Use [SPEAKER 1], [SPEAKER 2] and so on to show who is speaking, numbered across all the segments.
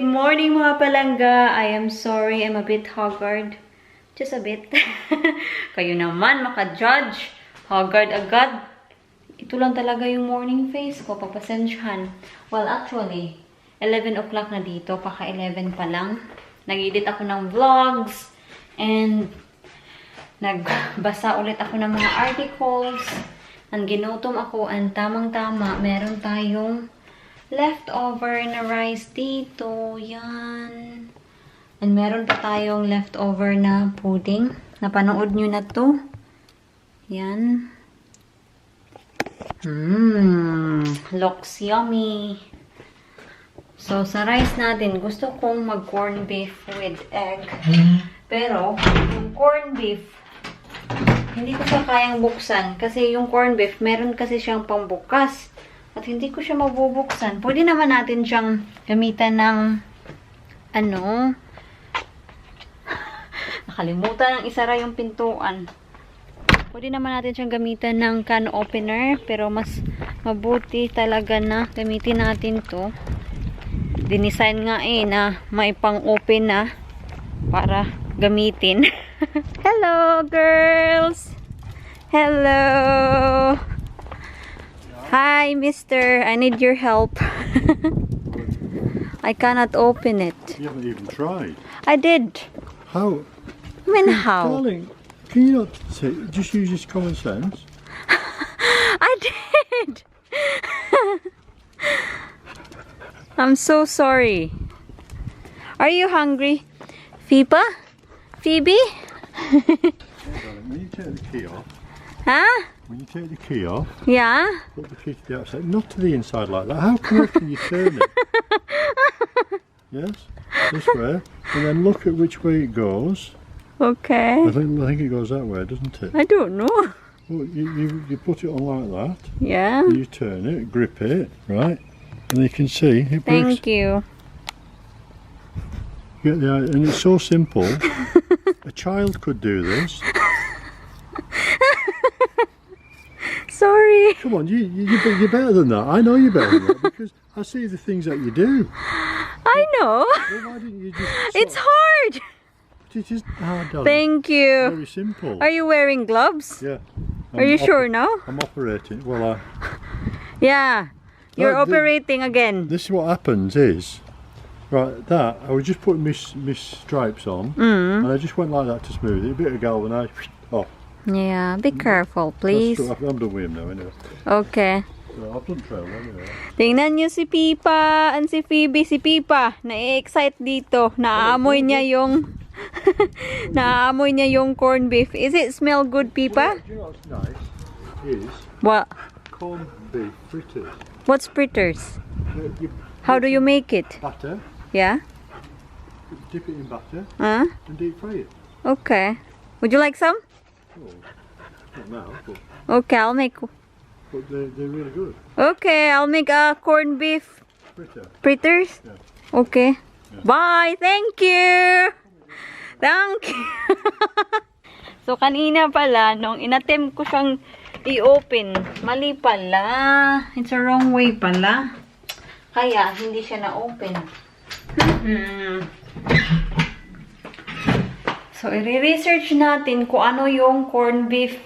[SPEAKER 1] Good morning mga palangga. I am sorry, I'm a bit haggard. Just a bit. Kayo naman maka-judge. Haggard agad. Ito lang talaga yung morning face ko. Papasensyahan. Well, actually, 11 o'clock na dito. Paka 11 pa lang. Nag-edit ako ng vlogs. And nagbasa ulit ako ng mga articles. And ginutom ako. And tamang-tama, meron tayong leftover na rice dito. Yan. And meron pa tayong leftover na pudding. Napanood nyo na to. Yan. Looks yummy. So, sa rice natin, gusto kong mag-corn beef with egg. Pero, yung corn beef, hindi ko siya kayang buksan. Kasi yung corn beef, meron kasi siyang pambukas. At hindi ko siya mabubuksan. Pwede naman natin siyang gamitan ng nakalimutan ng isara yung pintuan. Pwede naman natin siyang gamitan ng can opener. Pero mas mabuti talaga na gamitin natin to. Dinisign nga na may pang-open na para gamitin. Hello, girls! Hello! Hi, mister. I need your help. I cannot open it.
[SPEAKER 2] You haven't even tried.
[SPEAKER 1] I did.
[SPEAKER 2] How?
[SPEAKER 1] I mean, how?
[SPEAKER 2] Darling, can you not say, just use this common sense?
[SPEAKER 1] I did. I'm so sorry. Are you hungry? Phoebe?
[SPEAKER 2] Darling, when you take the key off,
[SPEAKER 1] Huh?
[SPEAKER 2] when you take the key off,
[SPEAKER 1] Yeah?
[SPEAKER 2] put the key to the outside, not to the inside like that. How can you turn it? Yes, this way, and then look at which way it goes.
[SPEAKER 1] Okay.
[SPEAKER 2] I think it goes that way, doesn't it?
[SPEAKER 1] I don't know.
[SPEAKER 2] Well, you put it on like that.
[SPEAKER 1] Yeah?
[SPEAKER 2] You turn it, grip it, right, and you can see it works.
[SPEAKER 1] Thank you.
[SPEAKER 2] And it's so simple. A child could do this.
[SPEAKER 1] Sorry.
[SPEAKER 2] Come on, you're better than that. I know you're better than that because I see the things that you do.
[SPEAKER 1] I know.
[SPEAKER 2] Well, why didn't you just?
[SPEAKER 1] It's hard.
[SPEAKER 2] It is hard, darling.
[SPEAKER 1] Thank you.
[SPEAKER 2] Very simple.
[SPEAKER 1] Are you wearing gloves?
[SPEAKER 2] Yeah.
[SPEAKER 1] Are you sure now?
[SPEAKER 2] I'm operating. Well,
[SPEAKER 1] Yeah. You're
[SPEAKER 2] No,
[SPEAKER 1] operating again.
[SPEAKER 2] this is what happens is, right, that, I was just putting my stripes on, and I just went like that to smooth it. A bit of galvanise, off.
[SPEAKER 1] Yeah, be careful, please.
[SPEAKER 2] I'm done with him now, anyway.
[SPEAKER 1] Okay.
[SPEAKER 2] So I've done trail anyway.
[SPEAKER 1] Tingnan niyo si Pipa and si Phoebe. Si Pipa, na-excite dito. Naaamoy niya yung naaamoy niya yung corned beef. Is it smell good, Pipa?
[SPEAKER 2] Do you know what's nice? Is
[SPEAKER 1] What?
[SPEAKER 2] corned beef fritters.
[SPEAKER 1] What's fritters?
[SPEAKER 2] You
[SPEAKER 1] How do you make it?
[SPEAKER 2] butter,
[SPEAKER 1] Yeah?
[SPEAKER 2] dip it in butter,
[SPEAKER 1] Huh?
[SPEAKER 2] and deep fry it.
[SPEAKER 1] Okay. Would you like some?
[SPEAKER 2] Oh, not now, but
[SPEAKER 1] Okay, I'll make.
[SPEAKER 2] they're really good.
[SPEAKER 1] Okay, I'll make a corned beef
[SPEAKER 2] Fritter.
[SPEAKER 1] fritters.
[SPEAKER 2] Yeah.
[SPEAKER 1] Okay. Bye. Thank you. Thank you. So, kanina pala, nung inattempt ko siyang i-open, mali pala. It's a wrong way pala. Kaya, hindi siya na-open. So, i-research natin kung ano yung corned beef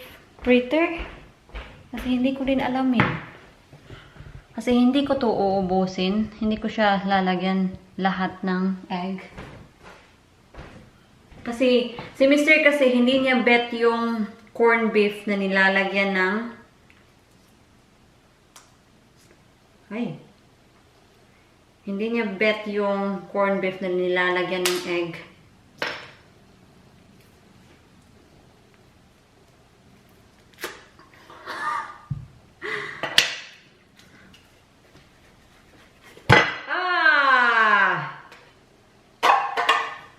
[SPEAKER 1] fritter. Kasi hindi ko din alam eh. Kasi hindi ko to uubusin. Hindi ko siya lalagyan lahat ng egg. Kasi, si Mr. kasi hindi niya bet yung corned beef na nilalagyan ng hindi niya bet yung corned beef na nilalagyan ng egg.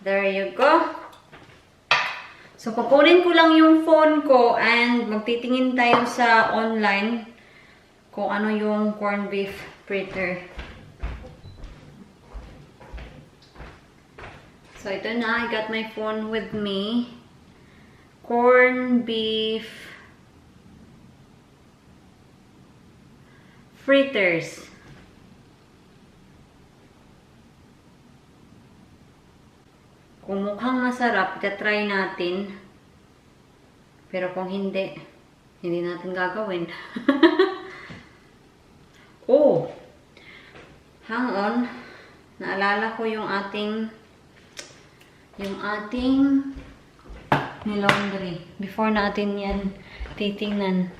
[SPEAKER 1] There you go. So, kukunin ko lang yung phone ko and magtitingin tayo sa online kung ano yung corned beef fritter. So, ito na. I got my phone with me. Corned beef fritters. kung mukhang masarap, try natin. Pero kung hindi natin gagawin. Oh! Hang on. Naalala ko yung ating nilaundry. Before natin yan titingnan.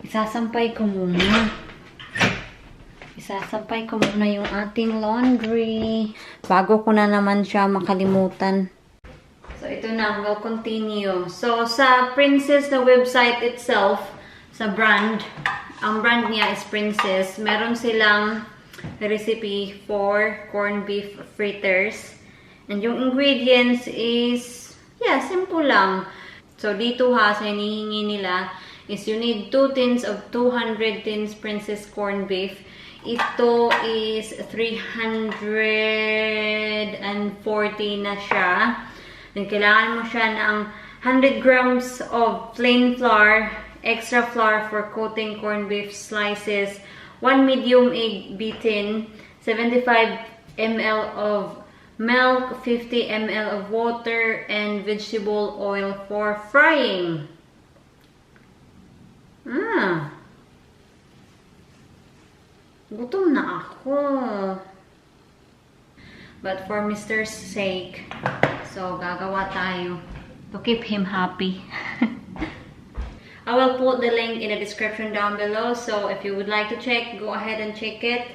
[SPEAKER 1] Isasampay ko muna yung ating laundry. Bago ko na naman siya makalimutan. So, ito na. We'll continue. So, sa Princess na website itself, sa brand, ang brand niya is Princess. Meron silang recipe for corned beef fritters. And yung ingredients is, yeah, simple lang. So, dito ha, sa hinihingi nila is you need 2 tins of 200 tins Princess corned beef. Ito is 340 na siya. And kailangan mo siya ng 100 grams of plain flour, extra flour for coating corned beef slices, 1 medium egg beaten, 75 ml of milk, 50 ml of water, and vegetable oil for frying. Gutom na ako. But for Mr's sake, so gagawa tayo to keep him happy. I will put the link in the description down below. So if you would like to check, go ahead and check it.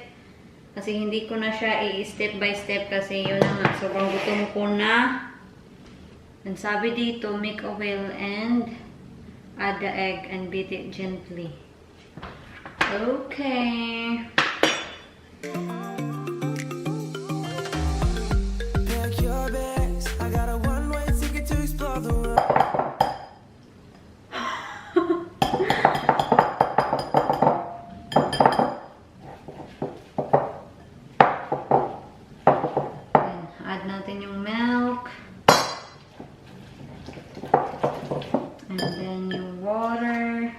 [SPEAKER 1] Kasi hindi ko na siya i-step by step kasi yun na nga. Sobrang gutom ko na. And sabi dito, make a will and add the egg and beat it gently. Okay. Pack your bags. I got a one-way ticket to explore the world. Add natin yung milk. And then yung water.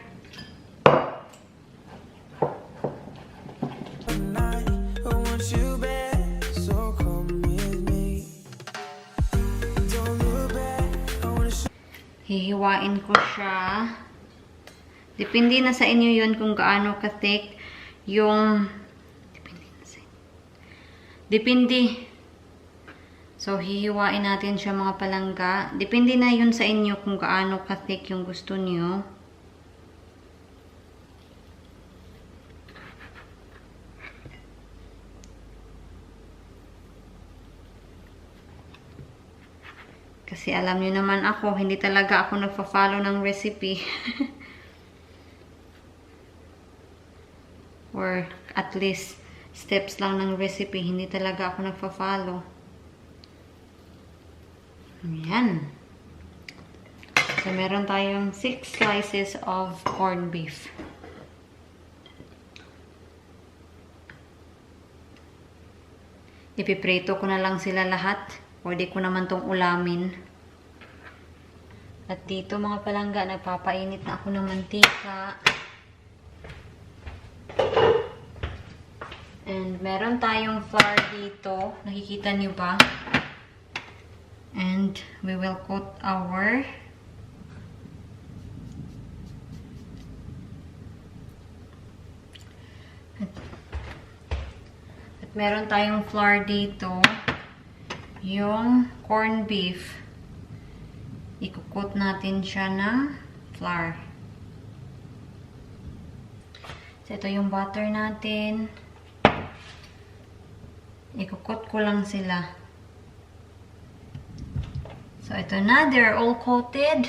[SPEAKER 1] Hihiwain ko siya. Depende na sa inyo yun kung gaano ka-thick yung... Depende. So, hihiwain natin siya mga palangga. Depende na yun sa inyo kung gaano ka-thick yung gusto niyo. Kasi alam niyo naman ako, hindi talaga ako nagfa-follow ng recipe. Or at least steps lang ng recipe, hindi talaga ako nagfa-follow. Ayan. So, meron tayong 6 slices of corned beef. Ipiprito ko na lang sila lahat. Pwede ko naman tong ulamin. At dito mga palangga, nagpapainit na ako ng mantika. And meron tayong flour dito. Nakikita niyo ba? And we will coat our at meron tayong flour dito. Yung corned beef, ikukot natin siya ng flour. So, ito yung butter natin. Ikukot ko lang sila. So, ito na. They're all coated.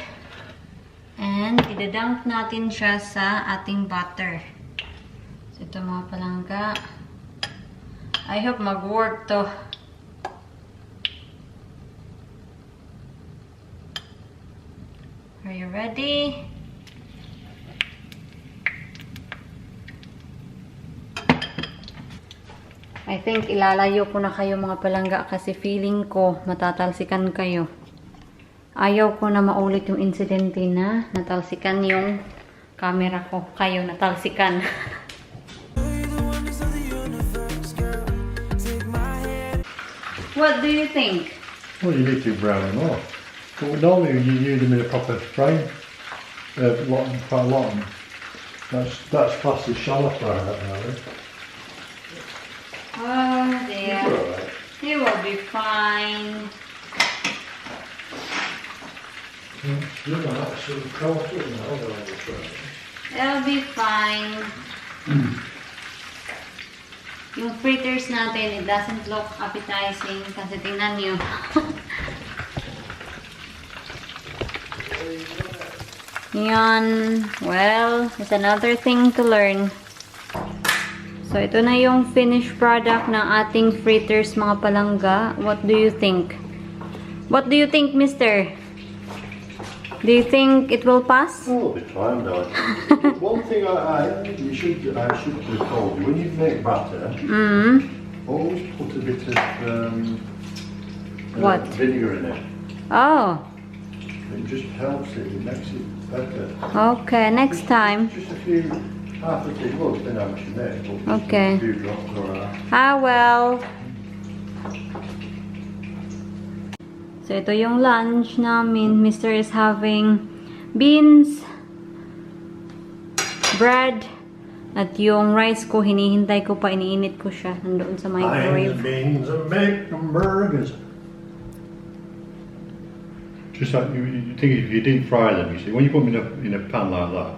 [SPEAKER 1] And, idadunk natin siya sa ating butter. So, ito mga palangga. I hope mag-work to. Are you ready? I think ilalayo ko na kayo mga palangga kasi feeling ko matatalsikan kayo. Ayaw ko na maulit yung insidente na natalsikan yung camera ko. Kayo natalsikan. What do you think?
[SPEAKER 2] Well, you need to brown them off. But normally you use them in a proper frame. Quite a lot of them. That's classed as shallow fry, that now, eh?
[SPEAKER 1] Oh dear.
[SPEAKER 2] It's alright.
[SPEAKER 1] They will be fine.
[SPEAKER 2] You're not actually caught it now, though.
[SPEAKER 1] They'll be fine. Yung fritters natin, it doesn't look appetizing kasi tingnan nyo. Yan. Well, it's another thing to learn. So, ito na yung finished product ng ating fritters, mga palangga. What do you think? What do you think, mister? Do you think it will pass?
[SPEAKER 2] Oh, it'll be fine, darling. One thing I should have told you, when you make batter, always put a bit of
[SPEAKER 1] What?
[SPEAKER 2] vinegar in it.
[SPEAKER 1] Oh,
[SPEAKER 2] It just helps it makes it better.
[SPEAKER 1] okay. Next time.
[SPEAKER 2] Just a few, half a teaspoon, then how much you make, but just
[SPEAKER 1] Okay.
[SPEAKER 2] a few drops or
[SPEAKER 1] Well. So, ito yung lunch namin. Mr. is having beans, bread, at yung rice ko, hinihintay ko pa, iniinit ko siya. Nandoon sa microwave.
[SPEAKER 2] beans and make them burgers. Just like you think if you deep fry them, you see, when you put them in a pan like that,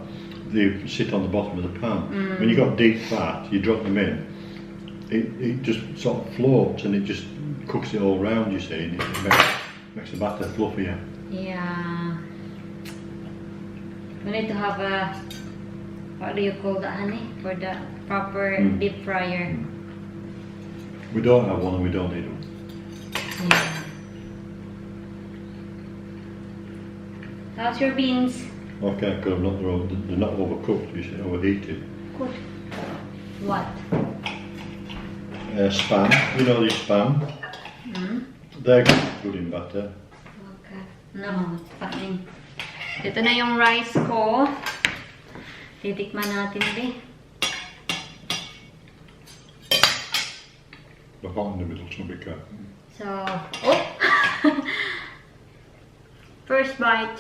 [SPEAKER 2] they sit on the bottom of the pan. When you got deep fat, you drop them in, it just sort of floats and it just cooks it all round, you see, and it makes the batter fluffier.
[SPEAKER 1] Yeah. We need to have a, what do you call that, honey? For the proper deep fryer.
[SPEAKER 2] We don't have one and we don't need one.
[SPEAKER 1] Yeah. How's your beans?
[SPEAKER 2] Okay, because they're not overcooked, you see, overheated.
[SPEAKER 1] Good. What?
[SPEAKER 2] Spam, you know the spam? They're good in batter.
[SPEAKER 1] Okay. No, it's fine. Ito na yung rice ko. Titikman natin, be.
[SPEAKER 2] The hot in the middle, so be careful.
[SPEAKER 1] So, oh! First bite.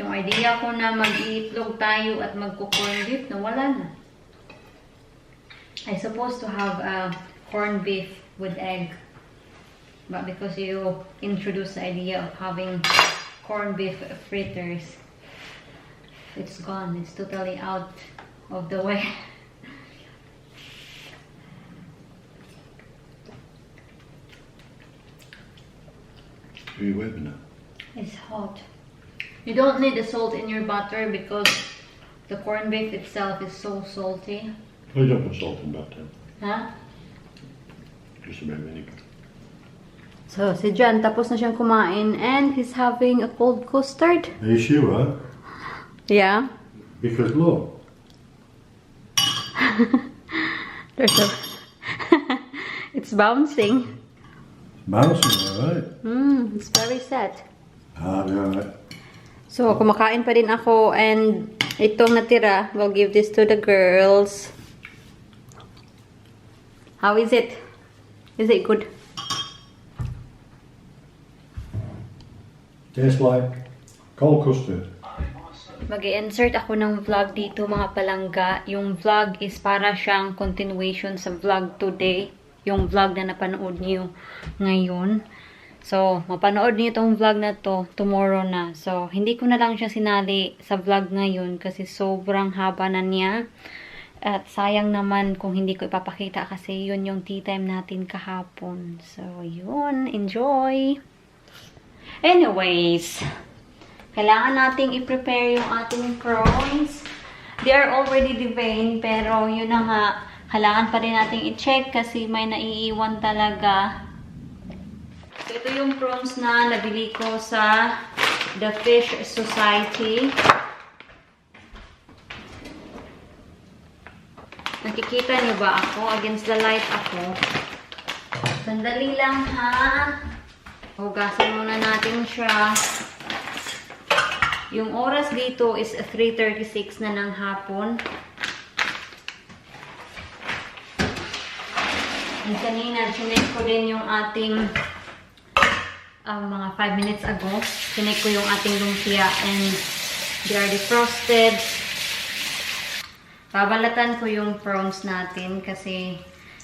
[SPEAKER 1] Yung idea ko na mag-iitlog tayo at magko-corn beef, nawala na. I supposed to have a corn beef with egg. But because you introduced the idea of having corn beef fritters, it's gone. It's totally out of the way.
[SPEAKER 2] Are you waving now?
[SPEAKER 1] It's hot. You don't need the salt in your butter because the corned beef itself is so salty.
[SPEAKER 2] Oh, you don't put salt in batter.
[SPEAKER 1] Huh?
[SPEAKER 2] Just a bit of vinegar.
[SPEAKER 1] So, si Jan, tapos na siyang kumain and he's having a cold custard.
[SPEAKER 2] Are you sure?
[SPEAKER 1] Yeah.
[SPEAKER 2] Because look.
[SPEAKER 1] There's a... It's bouncing.
[SPEAKER 2] It's bouncing, alright.
[SPEAKER 1] It's very set.
[SPEAKER 2] Ah, alright.
[SPEAKER 1] So, kumakain pa din ako and itong natira, we'll give this to the girls. How is it? Is it good?
[SPEAKER 2] Tastes like cold custard.
[SPEAKER 1] Mag-i-insert ako ng vlog dito, mga palangga. Yung vlog is para siyang continuation sa vlog today. Yung vlog na napanood niyo ngayon. So, mapanood niyo itong vlog na to tomorrow na. So, hindi ko na lang siya sinali sa vlog ngayon kasi sobrang haba na niya. At sayang naman kung hindi ko ipapakita kasi yun yung tea time natin kahapon. So, yun. Enjoy! Anyways, kailangan nating i-prepare yung ating prawns. They are already deveined, pero yun na nga, kailangan pa rin nating i-check kasi may naiiwan talaga. So, ito yung prawns na nabili ko sa The Fish Society. Nakikita niyo ba ako? Against the light ako. Sandali lang ha. Hugasan muna natin siya. Yung oras dito is 3:36 na ng hapon. And kanina, sinek ko din yung ating mga 5 minutes ago. Sinek ko yung ating lumpia and they are defrosted. Babalatan ko yung prawns natin kasi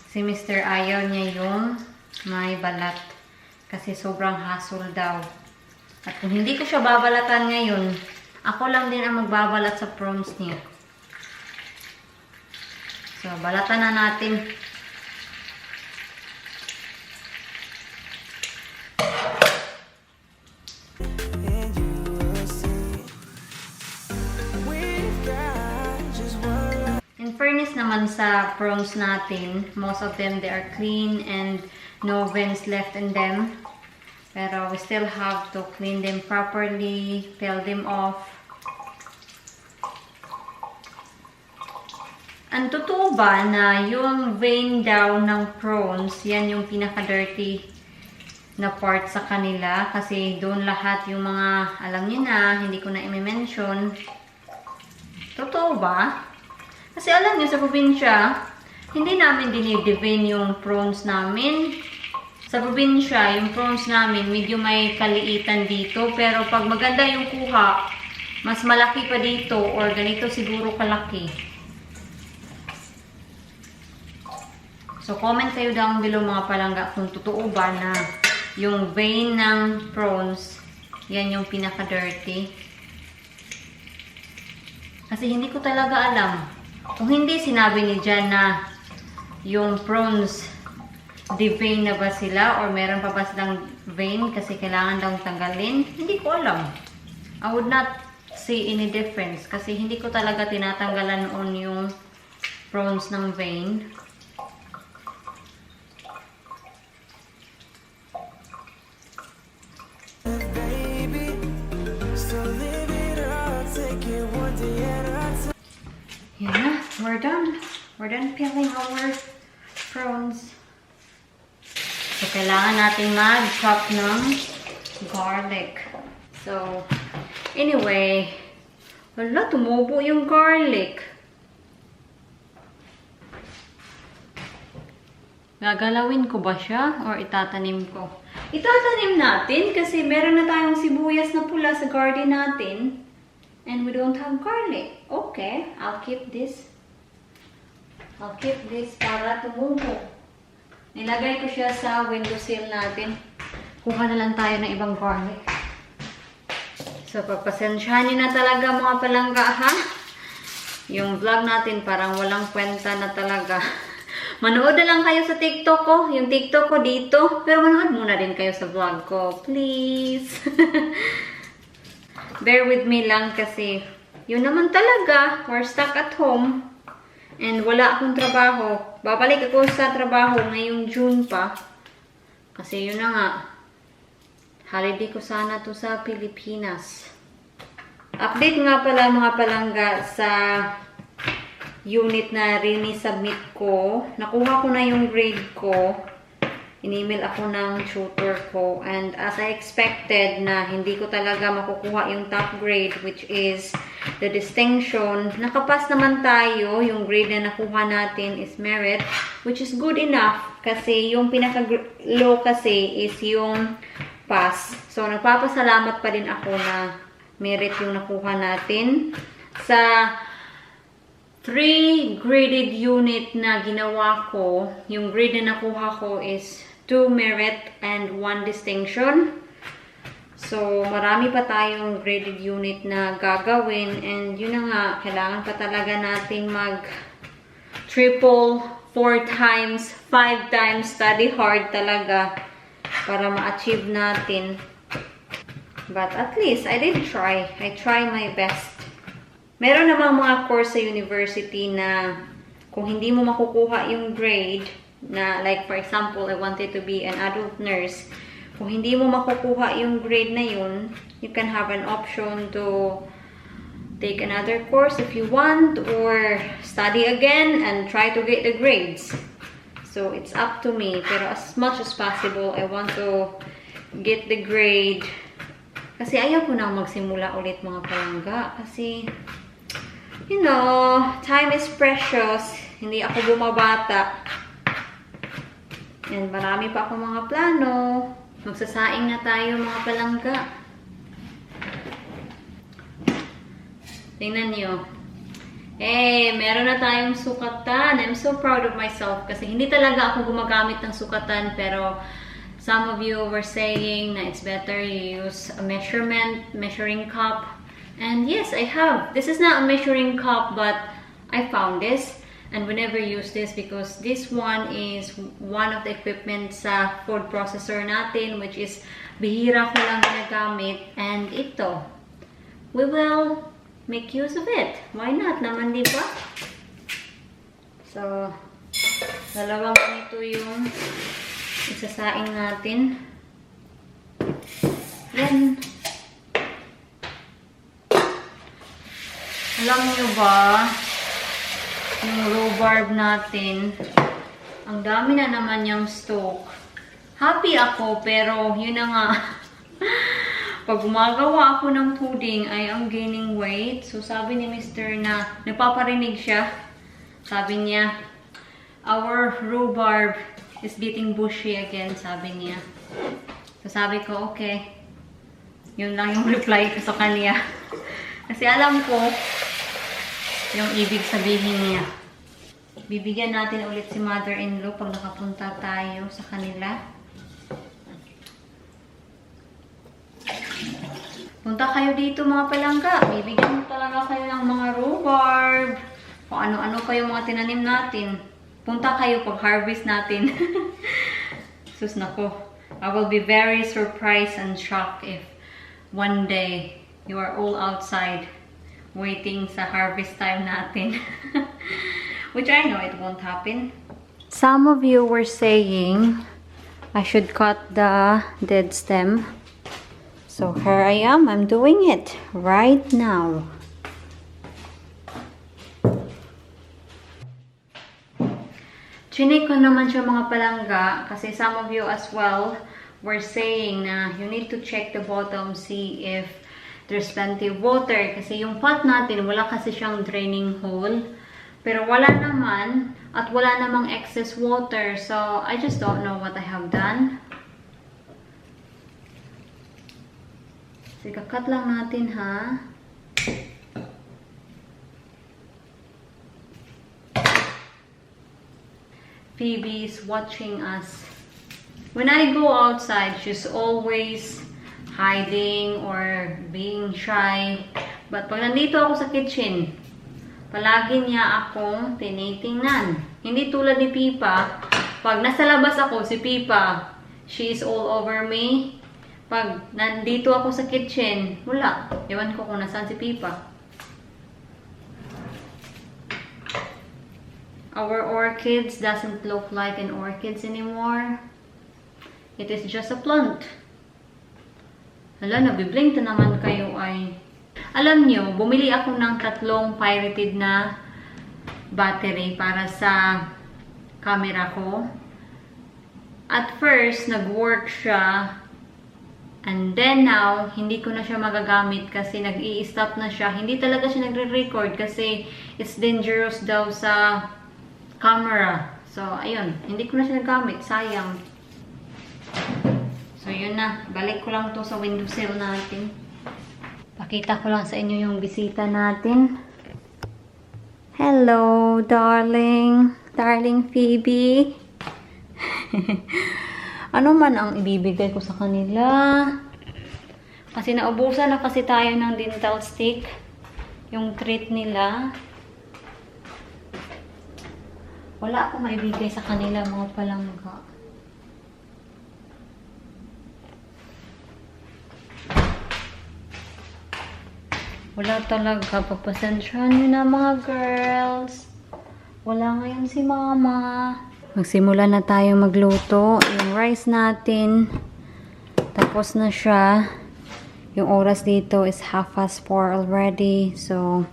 [SPEAKER 1] si Mr. ayaw niya yung may balat. Kasi sobrang hassle daw. At kung hindi ko siya babalatan ngayon, ako lang din ang magbabalat sa prawns niya. So, balatan na natin. In fairness naman sa prawns natin, most of them, they are clean and no veins left in them. Pero we still have to clean them properly, peel them off. Ang totoo ba na yung vein daw ng prawns, yan yung pinaka-dirty na part sa kanila? Kasi doon lahat yung mga, alam niyo na, hindi ko na i-mention. Totoo ba? Kasi alam niyo sa probinsya, hindi namin dinidivine yung prawns namin. Sa probinsya, yung prawns namin, medyo may kaliitan dito. Pero pag maganda yung kuha, mas malaki pa dito or ganito siguro kalaki. So, comment kayo down below mga palangga kung totoo ba na yung vein ng prawns, yan yung pinaka-dirty. Kasi hindi ko talaga alam. Kung hindi sinabi ni Jan na yung prawns, de-vein na ba sila or meron pa ba silang vein kasi kailangan daw tanggalin, hindi ko alam. I would not see any difference kasi hindi ko talaga tinatanggalan noon yung prawns ng vein. Yeah, we're done. We're done peeling our prawns. So, kailangan natin mag-chop ng garlic. So, anyway, wala, tumubo yung garlic. Gagalawin ko ba siya or itatanim ko? Itatanim natin kasi meron na tayong sibuyas na pula sa garden natin. And we don't have garlic. Okay, I'll keep this. I'll keep this para tumubo. Nilagay ko siya sa windowsill natin. Kuha na lang tayo ng ibang garlic. So, pagpasensyahan na talaga mga palangga, ha? Yung vlog natin parang walang kwenta na talaga. Manood na lang kayo sa TikTok ko. Yung TikTok ko dito. Pero manood muna din kayo sa vlog ko. Please. Bear with me lang kasi yun naman talaga. We're stuck at home. And wala akong trabaho. Babalik ako sa trabaho ngayong June pa. Kasi yun na nga. Holiday ko sana to sa Pilipinas. Update nga pala mga palangga sa unit na rini-submit ko. Nakuha ko na yung grade ko. In-email ako ng tutor ko. And as I expected na hindi ko talaga makukuha yung top grade, which is the distinction. Nakapas naman tayo. Yung grade na nakuha natin is merit, which is good enough. Kasi yung pinaka-low kasi is yung pass. So, nagpapasalamat pa din ako na merit yung nakuha natin. Sa 3 graded unit na ginawa ko, yung grade na nakuha ko is 2 merit and 1 distinction. So, marami pa tayong graded unit na gagawin. And yun na nga, kailangan pa talaga nating mag triple, 4 times, 5 times study hard talaga para ma-achieve natin. But at least, I did try. I try my best. Meron namang mga course sa university na kung hindi mo makukuha yung grade, na like for example, I wanted to be an adult nurse. Kung hindi mo makukuha yung grade na yun, you can have an option to take another course if you want or study again and try to get the grades. So it's up to me. Pero as much as possible, I want to get the grade Kasi ayaw ko na magsimula ulit mga palangga. Kasi, you know, time is precious. Hindi ako bumabata. And marami pa akong mga plano. Magsasaing na tayo mga palangga. Tingnan nyo. Eh, meron na tayong sukatan. I'm so proud of myself kasi hindi talaga ako gumagamit ng sukatan, pero some of you were saying na it's better you use a measuring cup. And yes, I have. This is not a measuring cup, but I found this. And we never use this because this one is one of the equipment sa food processor natin, which is bihira ko lang ginagamit. And ito, we will make use of it. Why not naman, di ba? So, dalawang ito yung isasaing natin. Then, alam nyo ba, yung rhubarb natin, ang dami na naman yung stock. Happy ako, pero yun na nga. Pag gumagawa ako ng pudding, ay ang gaining weight. So, sabi ni Mr. na, nagpaparinig siya. Sabi niya, our rhubarb is getting bushy again, sabi niya. So, sabi ko, okay. Yun lang yung reply ko sa kanya. Kasi alam ko, yung ibig sabihin niya. Bibigyan natin ulit si mother-in-law pag nakapunta tayo sa kanila. Punta kayo dito mga palangga. Bibigyan talaga kayo ng mga rhubarb. Kung ano-ano pa yung mga tinanim natin. Punta kayo pag harvest natin. Sus nako. I will be very surprised and shocked if one day you are all outside waiting sa harvest time natin. Which I know it won't happen. Some of you were saying I should cut the dead stem. So here I am. I'm doing it right now. Chinik ko naman siya mga palangga kasi some of you as well were saying na you need to check the bottom, see if there's plenty of water. Kasi yung pot natin, wala kasi siyang draining hole. Pero wala naman at wala namang excess water. So I just don't know what I have done. So, kakat lang natin, ha? Phoebe is watching us. When I go outside, she's always hiding or being shy. But pag nandito ako sa kitchen, palagi niya akong tinitingnan. Hindi tulad ni Pipa. Pag nasa labas ako, si Pipa, she is all over me. Pag nandito ako sa kitchen, wala. Ewan ko kung nasaan si Pipa. Our orchids doesn't look like an orchids anymore. It is just a plant. Hala, nabiblink na naman kayo ay. Alam nyo, bumili ako ng 3 pirated na battery para sa camera ko. At first, nag-work siya. And then now, hindi ko na siya magagamit kasi nag-i-stop na siya. Hindi talaga siya nagre-record kasi it's dangerous daw sa camera. So, ayun. Hindi ko na siya nagamit. Sayang. So, yun na. Balik ko lang to sa windowsill natin. Pakita ko lang sa inyo yung bisita natin. Hello, darling. Darling Phoebe. Ano man ang ibibigay ko sa kanila? Kasi naubusan na kasi tayo ng dental stick. Yung treat nila. Wala akong maibigay sa kanila mga palangga. Wala talaga. Pagpasensyahan nyo na mga girls. Wala ngayon si mama. Magsimula na tayo magluto. Yung rice natin, tapos na siya. Yung oras dito is 4:30 already. So,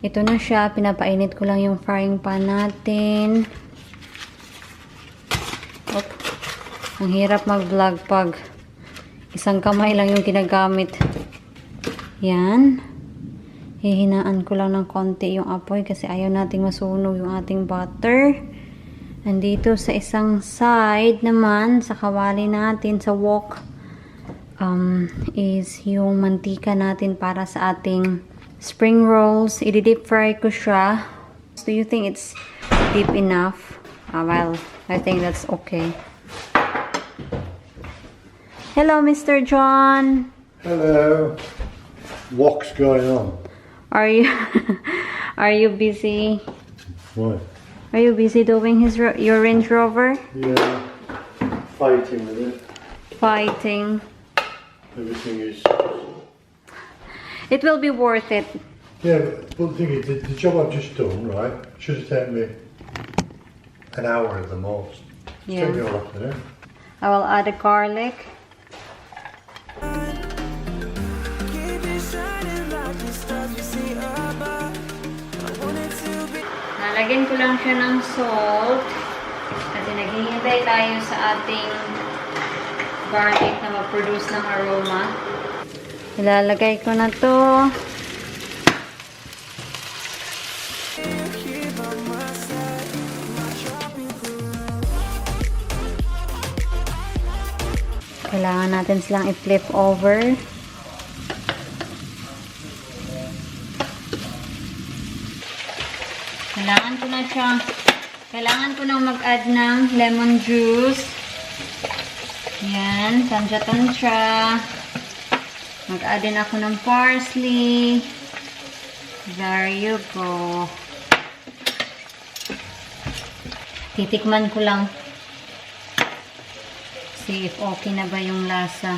[SPEAKER 1] ito na siya. Pinapainit ko lang yung frying pan natin. Oop. Ang hirap mag-vlog pag isang kamay lang yung ginagamit. Yan. Hihinaan ko lang ng konti yung apoy kasi ayaw nating masunog yung ating butter. Nandito sa isang side naman, sa kawali natin, sa wok, is yung mantika natin para sa ating spring rolls. I-deep fry ko siya. Do you think it's deep enough? Well, I think that's okay. Hello, Mr. John.
[SPEAKER 2] Hello. What's going on?
[SPEAKER 1] Are you are you busy?
[SPEAKER 2] What?
[SPEAKER 1] Are you busy doing your Range Rover?
[SPEAKER 2] Yeah. Fighting with it.
[SPEAKER 1] Fighting.
[SPEAKER 2] Everything is.
[SPEAKER 1] It will be worth it.
[SPEAKER 2] Yeah, but the thing is, the job I've just done, right, should have taken me an hour at the most. It's
[SPEAKER 1] Yeah.
[SPEAKER 2] taken me all afternoon.
[SPEAKER 1] I will add the garlic. Lalagyan ko lang siya ng salt kasi naghihintay tayo sa ating garlic na mag-produce ng aroma. Ilalagay ko na to. Kailangan natin silang i-flip over. Kailangan ko nang mag-add ng lemon juice. Yan, tansya-tansya. Mag-add din ako ng parsley. There you go. Titikman ko lang. See if okay na ba yung lasa.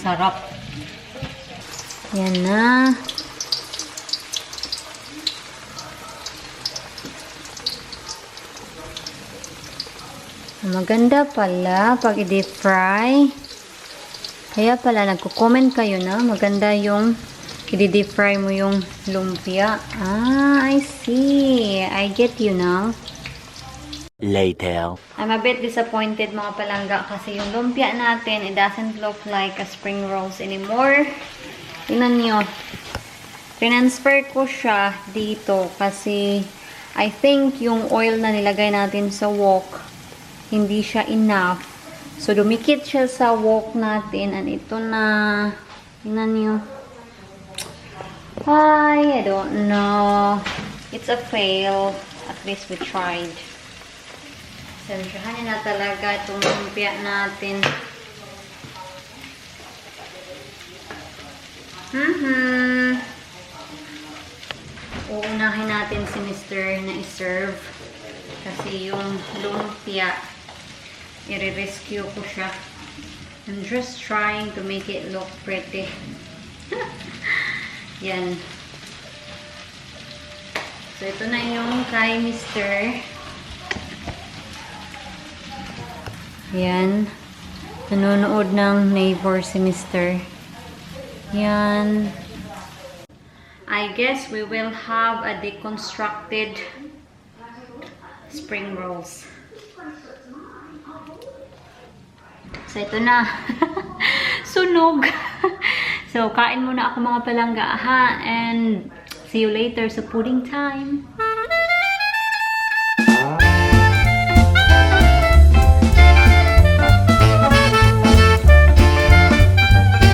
[SPEAKER 1] Sarap. Yan na. Maganda pala pag i-deep fry. Kaya pala nagko-comment kayo na maganda yung i-deep fry mo yung lumpia. I see. I get you now.
[SPEAKER 3] Later.
[SPEAKER 1] I'm a bit disappointed mga palangga kasi yung lumpia natin, it doesn't look like a spring rolls anymore. Tingnan nyo. Transfer ko siya dito kasi I think yung oil na nilagay natin sa wok, hindi siya enough. So, dumikit siya sa wok natin and ito na. Tingnan nyo. I don't know. It's a fail. At least we tried. Sensyahan na talaga itong lumpia natin. Uunahin natin si Mr. na i-serve. Kasi yung lumpia, i-rescue ko siya. I'm just trying to make it look pretty. Yan. So, ito na yung kay Mr. Yan. Nanonood ng neighbor si Mr. Yan. I guess we will have a deconstructed spring rolls. So, ito na. Sunog. So, kain muna ako mga palangga, ha? And see you later sa pudding time.